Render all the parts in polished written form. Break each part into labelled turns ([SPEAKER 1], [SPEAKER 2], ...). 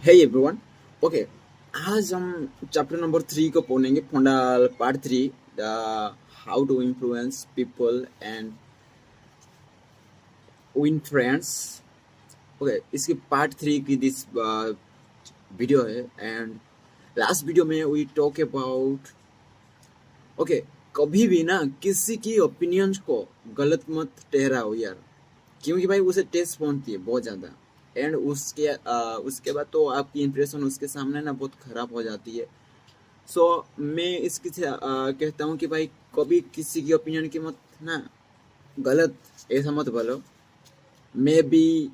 [SPEAKER 1] Hey everyone. Okay, आज हम chapter number 3 को पढ़ेंगे। फंडाल part 3, the how to influence people and win friends. Okay, इसकी पार्ट 3 की दिस वीडियो है। एंड लास्ट वीडियो में वी टॉक अबाउट ओके, कभी भी ना किसी की ओपिनियंस को गलत मत ठहराओ यार, क्योंकि भाई उसे टेस्ट पहुंचती है बहुत ज़्यादा। एंड उसके बाद तो आपकी इंप्रेशन उसके सामने ना बहुत ख़राब हो जाती है। सो मैं इसकी से कहता हूँ कि भाई कभी किसी की ओपिनियन की मत ना गलत ऐसा मत बोलो। मे बी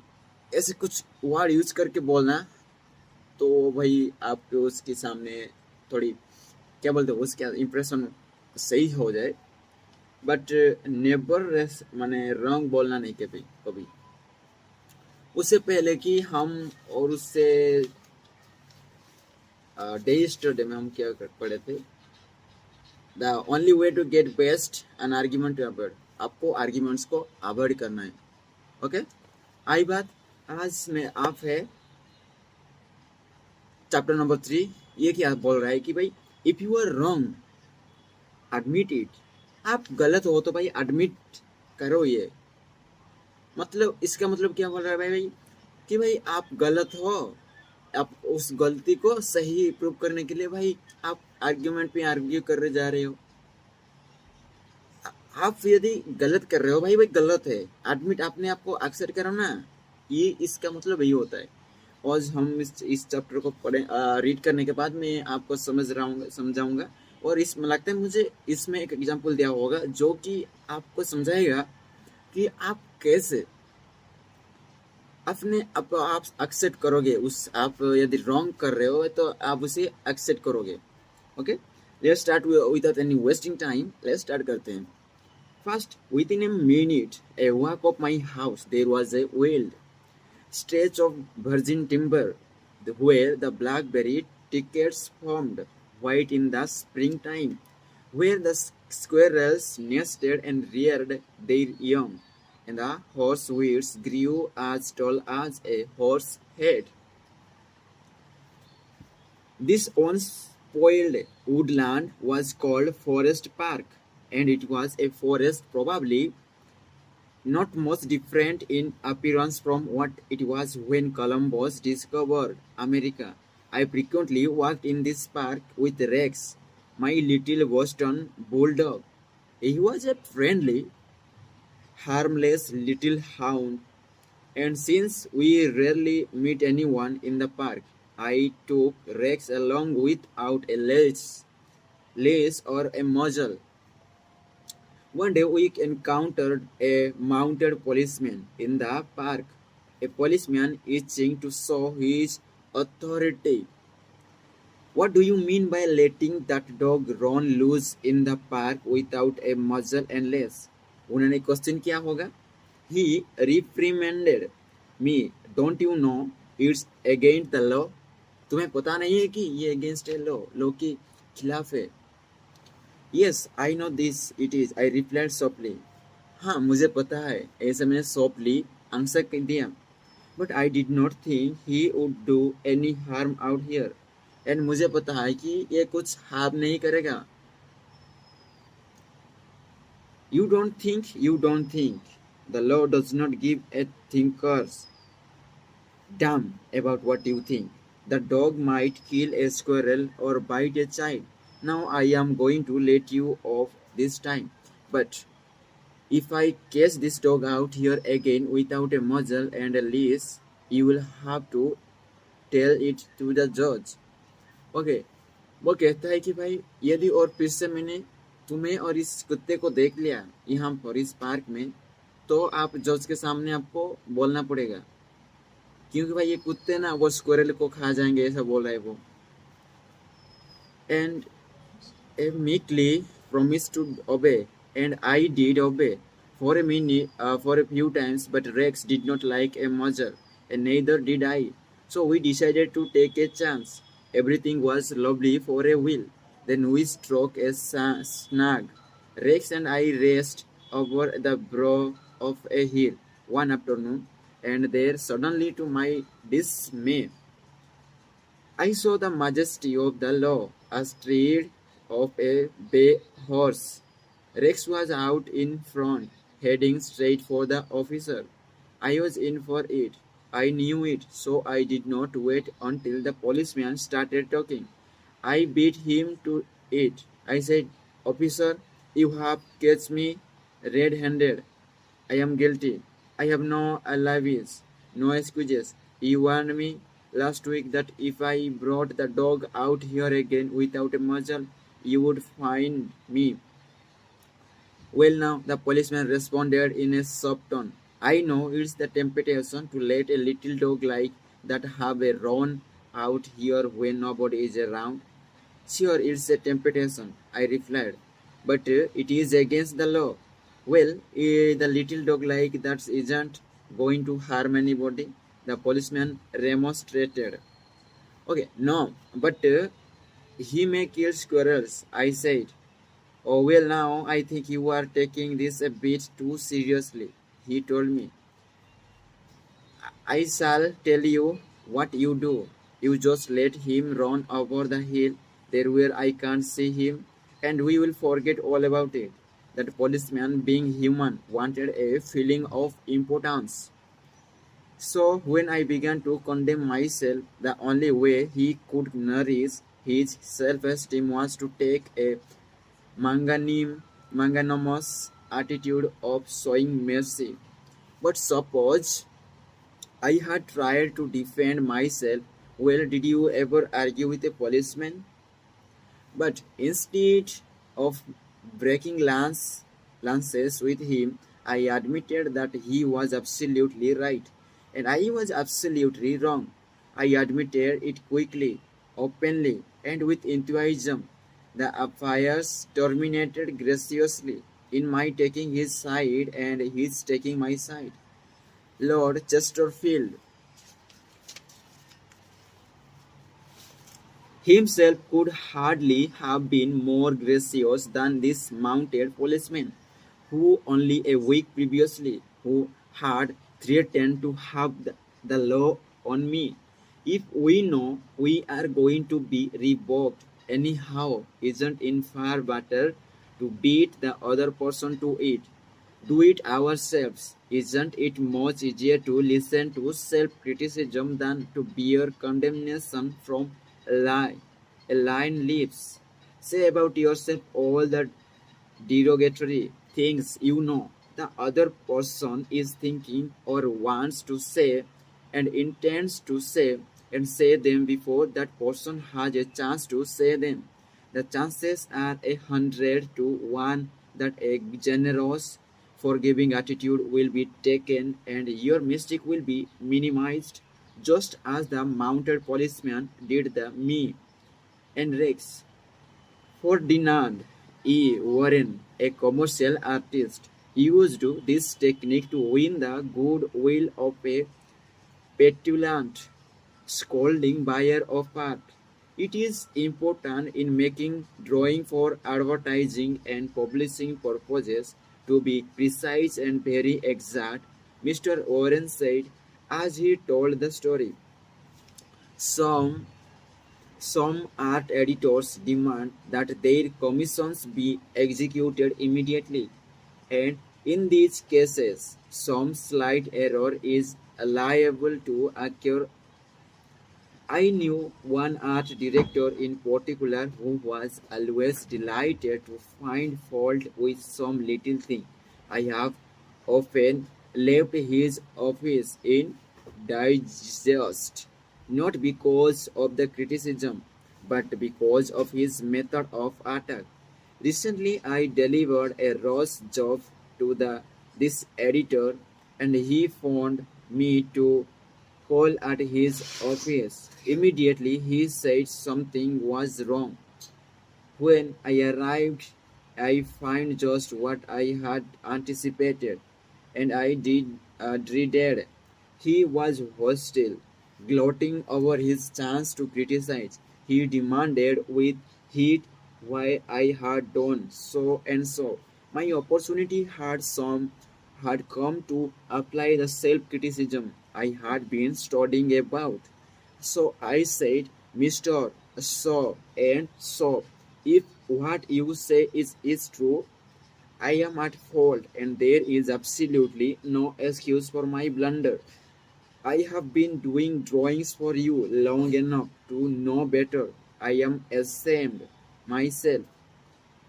[SPEAKER 1] ऐसे कुछ वर्ड यूज करके बोलना तो भाई आपके उसके सामने थोड़ी क्या बोलते हो उसका इंप्रेशन सही हो जाए। बट नेबर माने रॉन्ग बोलना नहीं कभी कभी। उससे पहले कि हम और उससे डे स्टडी में हम क्या पढ़े थे, the only way to get best an argument to avoid. आपको आर्ग्यूमेंट्स को अवॉइड करना है। ओके, आई बात। आज में आप है चैप्टर नंबर 3। ये क्या बोल रहा है कि भाई if you are wrong admit it. आप गलत हो तो भाई एडमिट करो। ये मतलब इसका मतलब क्या बोल रहा है भाई कि भाई आप गलत हो। आप उस गलती को सही प्रूव करने के लिए भाई आप आर्ग्यूमेंट पे आर्ग्यू कर जा रहे हो। आप यदि गलत कर रहे हो भाई भाई गलत है, एडमिट अपने आप को एक्सेप्ट करो ना। ये इसका मतलब यही होता है। और हम इस चैप्टर को पढ़े रीड करने के बाद मैं आपको समझाऊंगा। और इसमें लगता है मुझे इसमें एक एग्जांपल दिया होगा जो कि आपको समझाएगा कि आप कैसे अपने आप एक्सेप्ट करोगे। उस आप यदि रॉन्ग कर रहे हो तो आप उसे एक्सेप्ट करोगे। Okay, let's start without any wasting time. Let's start करते हैं। First, within a minute, a walk of my house, there was a wild stretch of virgin timber where the blackberry thickets formed white in the springtime, where the squirrels nested and reared their young, and the horseweeds grew as tall as a horse's head. This once spoiled woodland was called Forest Park, and it was a forest probably not much different in appearance from what it was when Columbus discovered America. I frequently walked in this park with Rex, my little Boston bulldog. He was a friendly, harmless little hound, and since we rarely meet anyone in the park, I took Rex along without a lace or a muzzle. One day we encountered a mounted policeman in the park, a policeman itching to show his authority. What do you mean by letting that dog run loose in the park without a muzzle and lace? उन्होंने question किया होगा। He reprimanded me. Don't you know it's against the law? तुम्हें पता नहीं है कि ये against a law, law के खिलाफ है। Yes, I know this. It is. I replied softly. हाँ मुझे पता है, ऐसे मैंने softly आंसर दिया। But I did not think he would do any harm out here. And मुझे पता है कि ये कुछ हार्म नहीं करेगा। You don't think, you don't think. The law does not give a thinker's damn about what you think. The dog might kill a squirrel or bite a child. Now I am going to let you off this time. But if I catch this dog out here again without a muzzle and a leash, you will have to tell it to the judge. Okay, वो कहता है कि भाई यदि और फिर से मैंने तुम्हें और इस कुत्ते को देख लिया यहाँ पर इस पार्क में, तो आप जज के सामने आपको बोलना पड़ेगा, क्योंकि भाई ये कुत्ते ना वो स्क्वायरल को खा जाएंगे, ऐसा बोल रहा है वो। And I meekly promised to obey, and I did obey for a few times, but Rex did not like a muzzle, and neither did I. So we decided to take a chance. Everything was lovely for a while. Then we struck a snag. Rex and I raced over the brow of a hill one afternoon, and there suddenly, to my dismay, I saw the majesty of the law, a stride of a bay horse. Rex was out in front, heading straight for the officer. I was in for it. I knew it, so I did not wait until the policeman started talking. I beat him to it. I said, "Officer, you have catch me red-handed. I am guilty. I have no alibis, no excuses. You warned me last week that if I brought the dog out here again without a muzzle, you would find me." "Well, now," the policeman responded in a soft tone, "I know it's the temptation to let a little dog like that have a run out here when nobody is around." "Sure, it's a temptation," I replied, "but it is against the law." "Well, the little dog like that isn't going to harm anybody," the policeman remonstrated. "Okay, no, but he may kill squirrels," I said. "Oh, well, now I think you are taking this a bit too seriously," he told me. "I shall tell you what you do. You just let him run over the hill there where I can't see him, and we will forget all about it." That policeman, being human, wanted a feeling of importance. So when I began to condemn myself, the only way he could nourish his self-esteem was to take a magnanimous attitude of showing mercy. But suppose I had tried to defend myself. Well, did you ever argue with a policeman? But instead of breaking lances with him, I admitted that he was absolutely right, and I was absolutely wrong. I admitted it quickly, openly, and with enthusiasm. The affairs terminated graciously in my taking his side and his taking my side. Lord Chesterfield himself could hardly have been more gracious than this mounted policeman, who only a week previously who had threatened to have the law on me. If we know we are going to be revoked anyhow, isn't it far better to beat the other person to it? Do it ourselves. Isn't it much easier to listen to self-criticism than to bear condemnation from lie, lying lips? Say about yourself all the derogatory things you know the other person is thinking or wants to say and intends to say, and say them before that person has a chance to say them. The chances are 100 to 1 that a generous, forgiving attitude will be taken and your mistake will be minimized, just as the mounted policeman did the me and Rex. Ferdinand E. Warren, a commercial artist, used this technique to win the goodwill of a petulant, scolding buyer of art. It is important in making drawing for advertising and publishing purposes to be precise and very exact, Mr. Warren said as he told the story. Some Some art editors demand that their commissions be executed immediately, and in these cases, some slight error is liable to occur. I knew one art director in particular who was always delighted to find fault with some little thing. I have often left his office in disgust, not because of the criticism, but because of his method of attack. Recently, I delivered a roast job to this editor, and he phoned me to call at his office. Immediately he said something was wrong. When I arrived, I found just what I had anticipated, and I did dreaded. He was hostile, gloating over his chance to criticize. He demanded with heat why I had done so and so. My opportunity had come to apply the self-criticism I had been studying about. So I said, Mr. So and so. If what you say is true, I am at fault, and there is absolutely no excuse for my blunder. I have been doing drawings for you long enough to know better. I am ashamed myself.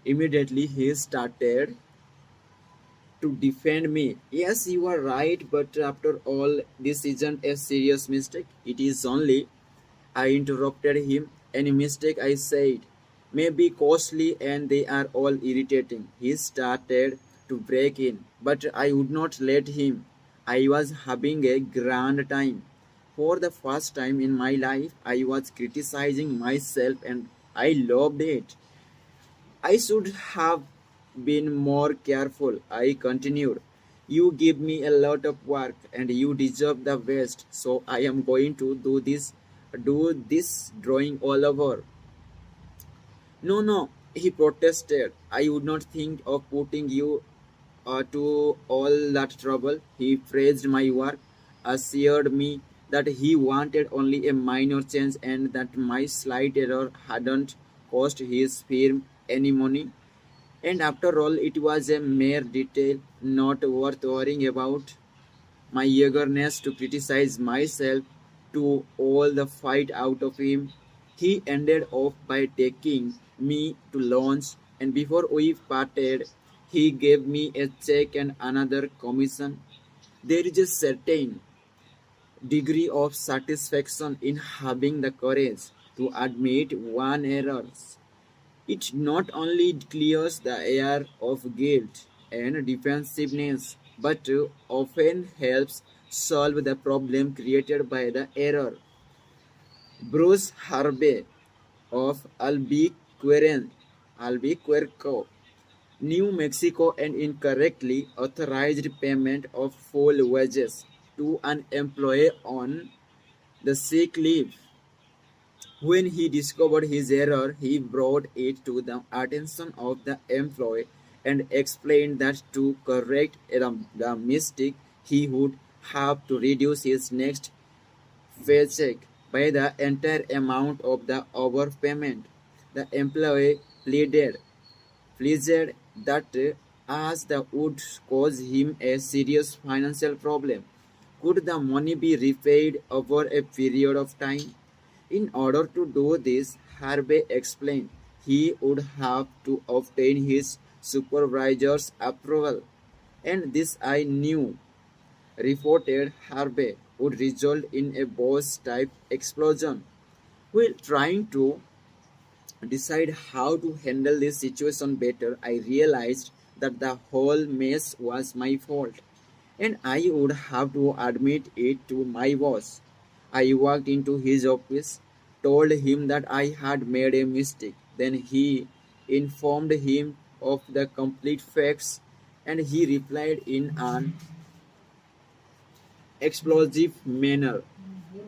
[SPEAKER 1] Immediately he started to defend me. Yes, you are right, but after all, this isn't a serious mistake. It is only, I interrupted him. Any mistake, I said, may be costly and they are all irritating. He started to break in, but I would not let him. I was having a grand time. For the first time in my life, I was criticizing myself and I loved it. I should have been more careful, I continued. You give me a lot of work and you deserve the best, so I am going to do this drawing all over. No, no, he protested. I would not think of putting you to all that trouble. He praised my work, assured me that he wanted only a minor change and that my slight error hadn't cost his firm any money. And after all, it was a mere detail, not worth worrying about. My eagerness to criticize myself to all the fight out of him. He ended off by taking me to lunch, and before we parted, he gave me a check and another commission. There is a certain degree of satisfaction in having the courage to admit one error. It not only clears the air of guilt and defensiveness, but often helps solve the problem created by the error. Bruce Harvey of Albuquerque, New Mexico, and incorrectly authorized payment of full wages to an employee on the sick leave. When he discovered his error, he brought it to the attention of the employee and explained that to correct the mistake, he would have to reduce his next paycheck by the entire amount of the overpayment. The employee pleaded that as the would cause him a serious financial problem. Could the money be repaid over a period of time? In order to do this, Harvey explained, he would have to obtain his supervisor's approval. And this I knew, reported Harvey, would result in a boss type explosion. While trying to decide how to handle this situation better, I realized that the whole mess was my fault, and I would have to admit it to my boss. I walked into his office, told him that I had made a mistake. Then he informed him of the complete facts, and he replied in an explosive manner.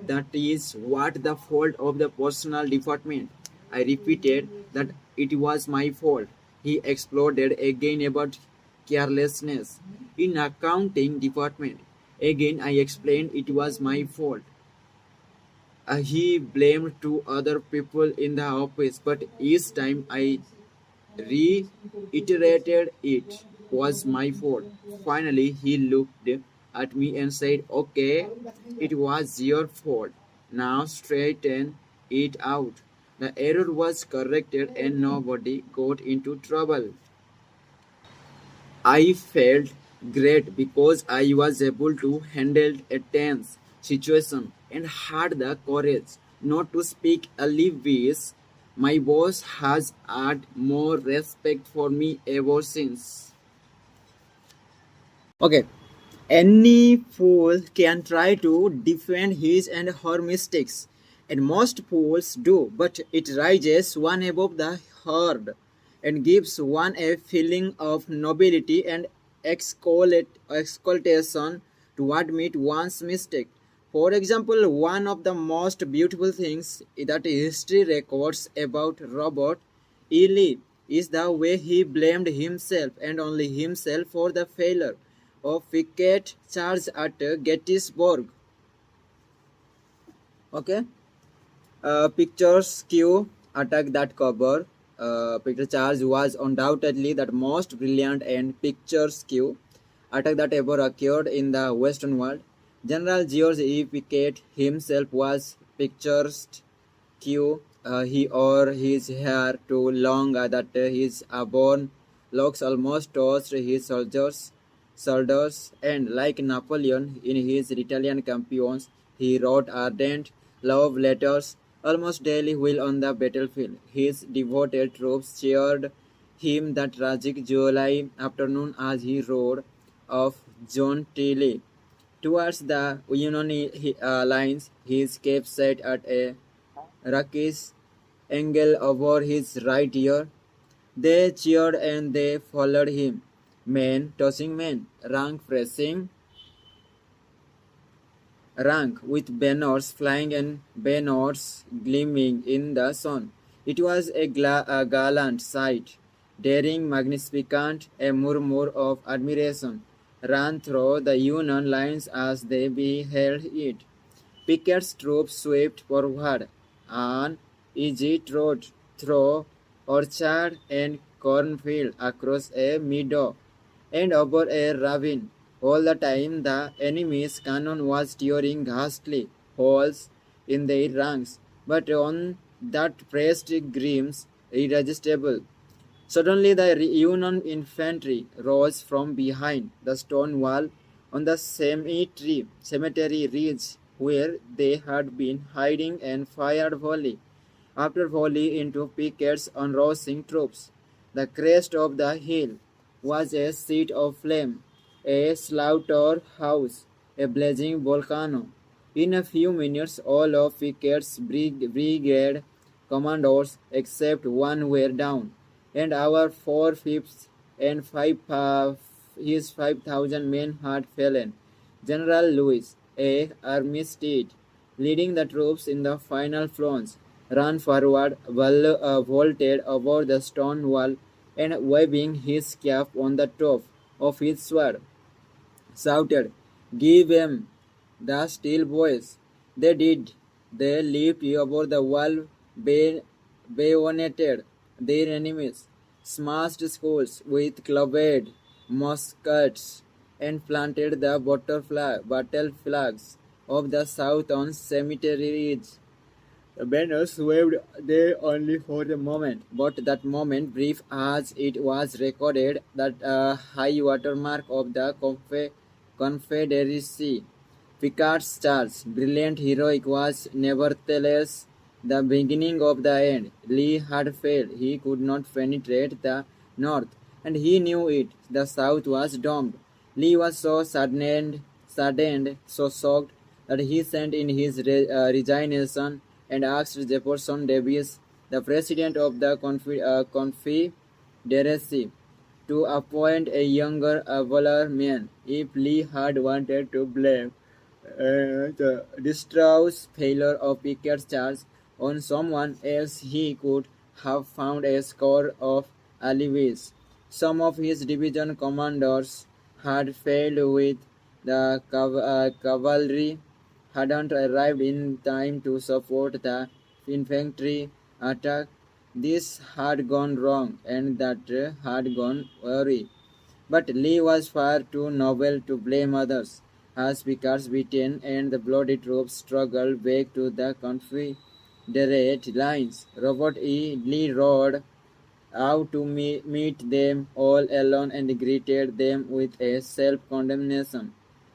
[SPEAKER 1] That is what the fault of the personal department. I repeated that it was my fault. He exploded again about carelessness. In accounting department, again I explained it was my fault. He blamed two other people in the office, but each time I reiterated it was my fault. Finally, he looked at me and said, okay, it was your fault. Now straighten it out. The error was corrected and nobody got into trouble. I felt great because I was able to handle a tense situation and had the courage not to speak allevious. My boss has had more respect for me ever since. Okay, any fool can try to defend his and her mistakes, and most fools do, but it rises one above the herd and gives one a feeling of nobility and exaltation to admit one's mistake. For example, one of the most beautiful things that history records about Robert E. Lee is the way he blamed himself and only himself for the failure of picket charge at Gettysburg. Okay. Pictures Q attack that cover. Picture charge was undoubtedly the most brilliant and pictures Q attack that ever occurred in the Western world. General George E. Pickett himself was picturesque Q. He or his hair too long that his auburn locks almost touched his shoulders, and like Napoleon in his Italian campaigns, he wrote ardent love letters almost daily while on the battlefield. His devoted troops cheered him that tragic July afternoon as he rode off jauntily towards the Union lines. His cape set at a Raki's angle over his right ear. They cheered and they followed him. Men tossing men, rank with banners flying and banners gleaming in the sun. It was a gallant sight. Daring, magnificent, a murmur of admiration ran through the Union lines as they beheld it. Pickett's troops swept forward, an easy trot through orchard and cornfield across a meadow and over a ravine. All the time the enemy's cannon was tearing ghastly holes in their ranks, but on that pressed Grimm's irresistible. Suddenly the Union infantry rose from behind the stone wall on the cemetery ridge where they had been hiding and fired volley after volley into Pickett's unrousing troops. The crest of the hill was a sheet of flame, a slaughterhouse, a blazing volcano. In a few minutes, all of Pickett's brigade commanders except one were down, and our four-fifths and his 5,000 men had fallen. General Lewis A. Armistead, leading the troops in the final plunge, ran forward, vaulted over the stone wall, and waving his cap on the top of his sword, shouted, "Give 'em the steel boys!" They did. They leaped over the wall, bayoneted their enemies, smashed skulls with clubbed muskets, and planted the battle flags of the South on Cemetery Ridge. The banners waved there only for a moment, but that moment, brief as it was, recorded that high watermark of the Confederacy. Picard's charge, brilliant heroic, was nevertheless the beginning of the end. Lee had failed. He could not penetrate the North, and he knew it. The South was doomed. Lee was so saddened, so shocked, that he sent in his resignation and asked Jefferson Davis, the president of the Confederacy, to appoint a younger, abler man. If Lee had wanted to blame the disastrous failure of Pickett's charge on someone else, he could have found a score of alibis. Some of his division commanders had failed with the cavalry, hadn't arrived in time to support the infantry attack. This had gone wrong, and that had gone awry. But Lee was far too noble to blame others. As Picard's beaten and the bloody troops struggled back to the Confederate lines, Robert E. Lee rode out to meet them all alone and greeted them with a self-condemnation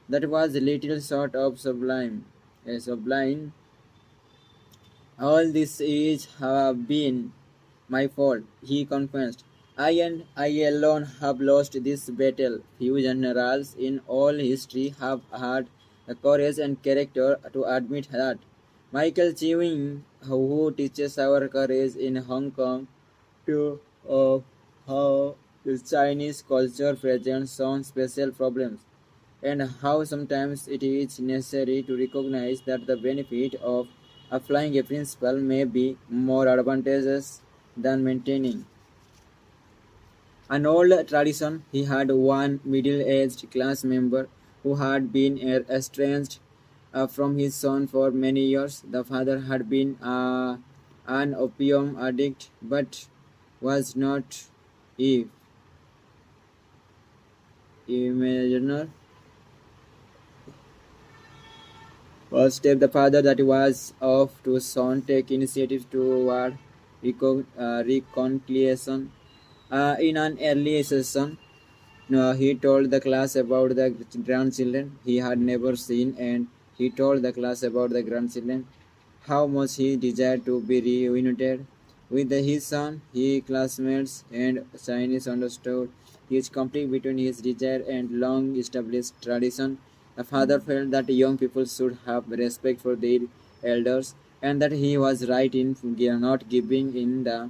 [SPEAKER 1] that was little short of sublime. A sublime. All this is have been my fault, he confessed. I and I alone have lost this battle. Few generals in all history have had the courage and character to admit that. Michael Chewing, who teaches our courage in Hong Kong, to how the Chinese culture presents some special problems, and how sometimes it is necessary to recognize that the benefit of applying a principle may be more advantageous than maintaining an old tradition. He had one middle-aged class member who had been estranged from his son for many years. The father had been an opium addict, but was not a imaginer. First step, the father that was off to son take initiative toward reconciliation. In an early session, he told the class about the grandchildren he had never seen, and he told the class about the grandchildren how much he desired to be reunited with his son. His classmates and Chinese understood his conflict between his desire and long-established tradition. The father felt that young people should have respect for their elders, and that he was right in not giving in the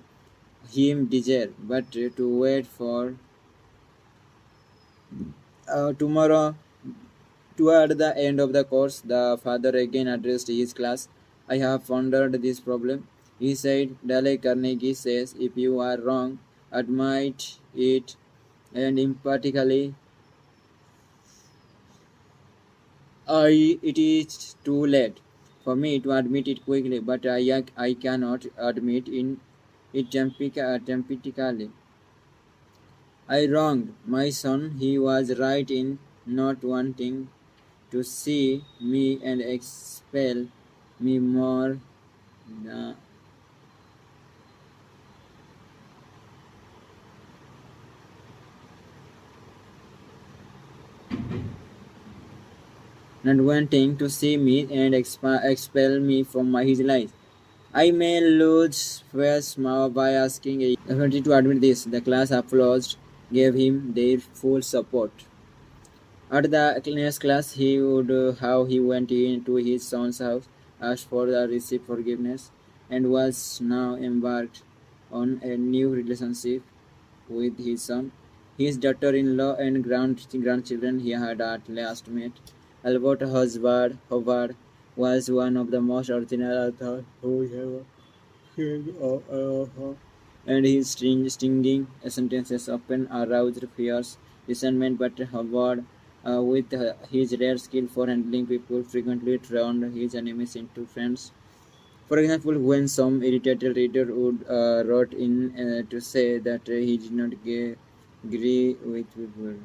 [SPEAKER 1] him desire, but to wait for tomorrow. Toward the end of the course, the father again addressed his class. I have pondered this problem. He said, Dale Carnegie says, if you are wrong, admit it, and emphatically, it is too late for me to admit it quickly, but I cannot admit in it emphatically. I wronged my son. He was right in not wanting to see me and expel me more uh, not wanting to see me and expel me from his life. I may lose face now by asking a authority to admit this. The class applauded, gave him their full support. At the next class, he would how he went into his son's house, asked for the receive forgiveness, and was now embarked on a new relationship with his son. His daughter-in-law and grandchildren he had at last met. Albert Hubbard was one of the most ordinary authors who ever came of and his stinging sentences often aroused fierce resentment, but Hubbard, with his rare skill for handling people, frequently turned his enemies into friends. For example, when some irritated reader would wrote in to say that he did not agree with people.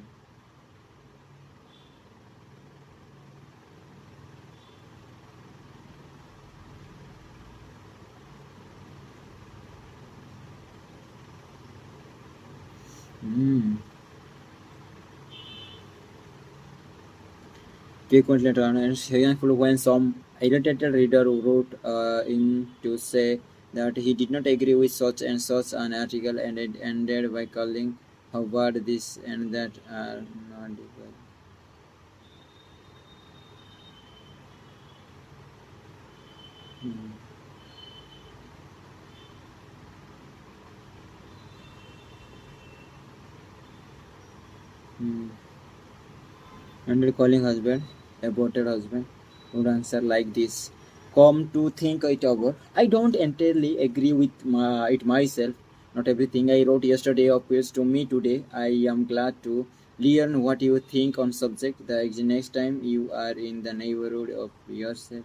[SPEAKER 1] Hmm. Frequently turned, and example when some irritated reader wrote in to say that he did not agree with such and such an article, and it ended by calling Hubbard this and that are not equal. Hmm. Hmm. And calling husband, aborted husband, would answer like this. Come to think it over, I don't entirely agree with it myself. Not everything I wrote yesterday appeals to me today. I am glad to learn what you think on subject the next time you are in the neighborhood of yourself.